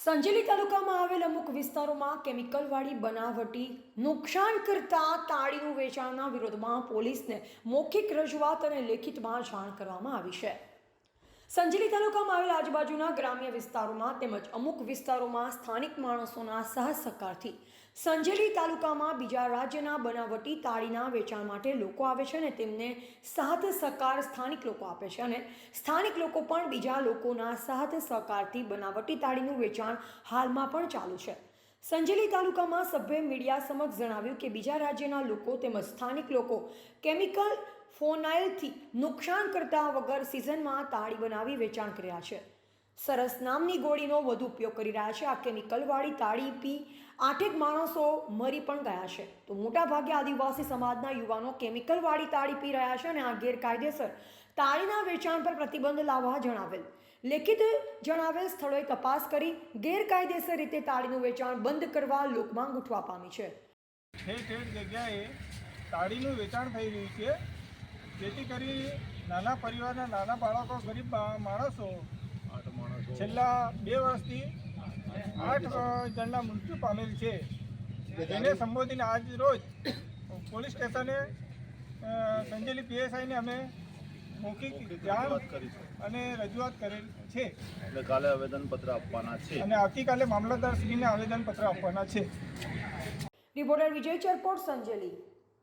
સંજેલી તાલુકામાં આવેલ અમુક વિસ્તારોમાં કેમિકલવાળી બનાવટી નુકસાન કરતા તાળીનું વેચાણના વિરોધમાં પોલીસને મૌખિક રજૂઆત અને લેખિતમાં જાણ કરવામાં આવી છે। સંજેલી તાલુકામાં આવેલ આજુબાજુના ગ્રામ્ય વિસ્તારોમાં તેમજ અમુક વિસ્તારોમાં સ્થાનિક માણસોના સહસહકારથી સંજેલી તાલુકામાં બીજા રાજ્યના બનાવટી તાળીના વેચાણ માટે લોકો આવે છે અને તેમને સાથ સહકાર સ્થાનિક લોકો આપે છે અને સ્થાનિક લોકો પણ બીજા લોકોના સાથ સહકારથી બનાવટી તાળીનું વેચાણ હાલમાં પણ ચાલુ છે। સંજેલી તાલુકામાં સભ્યે મીડિયા સમક્ષ જણાવ્યું કે બીજા રાજ્યના લોકો તેમજ સ્થાનિક લોકો કેમિકલ ફોનાઇલથી નુકસાન કરતા વગર સિઝનમાં તાળી બનાવી વેચાણ કર્યા છે। સરસ નામની ગોળીનો વધુ ઉપયોગ કરી રહ્યા છે। આ કેમિકલવાળી તાળી પી 8 માણસો મરી પણ ગયા છે। તો મોટાભાગે આદિવાસી સમાજના યુવાનો કેમિકલવાળી તાળી પી રહ્યા છે અને આ ગેરકાયદેસર તાળીના વેચાણ પર પ્રતિબંધ લાવવા લેખિત જણાવેલ સ્થળોએ તપાસ કરી ગેરકાયદેસર રીતે તાળીનું વેચાણ બંધ કરવા લોકમાંગ ઉઠવા પામી છે। ઠેર જગ્યાએ તાળીનું વેચાણ થઈ રહ્યું છે, જેથી કરી નાના પરિવારના નાના બાળકો, ગરીબ માણસો છેલ્લા 2 વર્ષથી 8 જણના મૃત્યુ પામેલ છે। તેને સંબોધીને આજ રોજ પોલીસ સ્ટેશને સંજેલી પીએસઆઈને અમે મૌખિક જાણ અને રજૂઆત કરેલ છે। એટલે કાલે આવેદનપત્ર આપવાના છે અને આવતીકાલે મામલતદારશ્રીને આવેદનપત્ર આપવાના છે। રિપોર્ટર વિજય ચરપોટ, સંજેલી।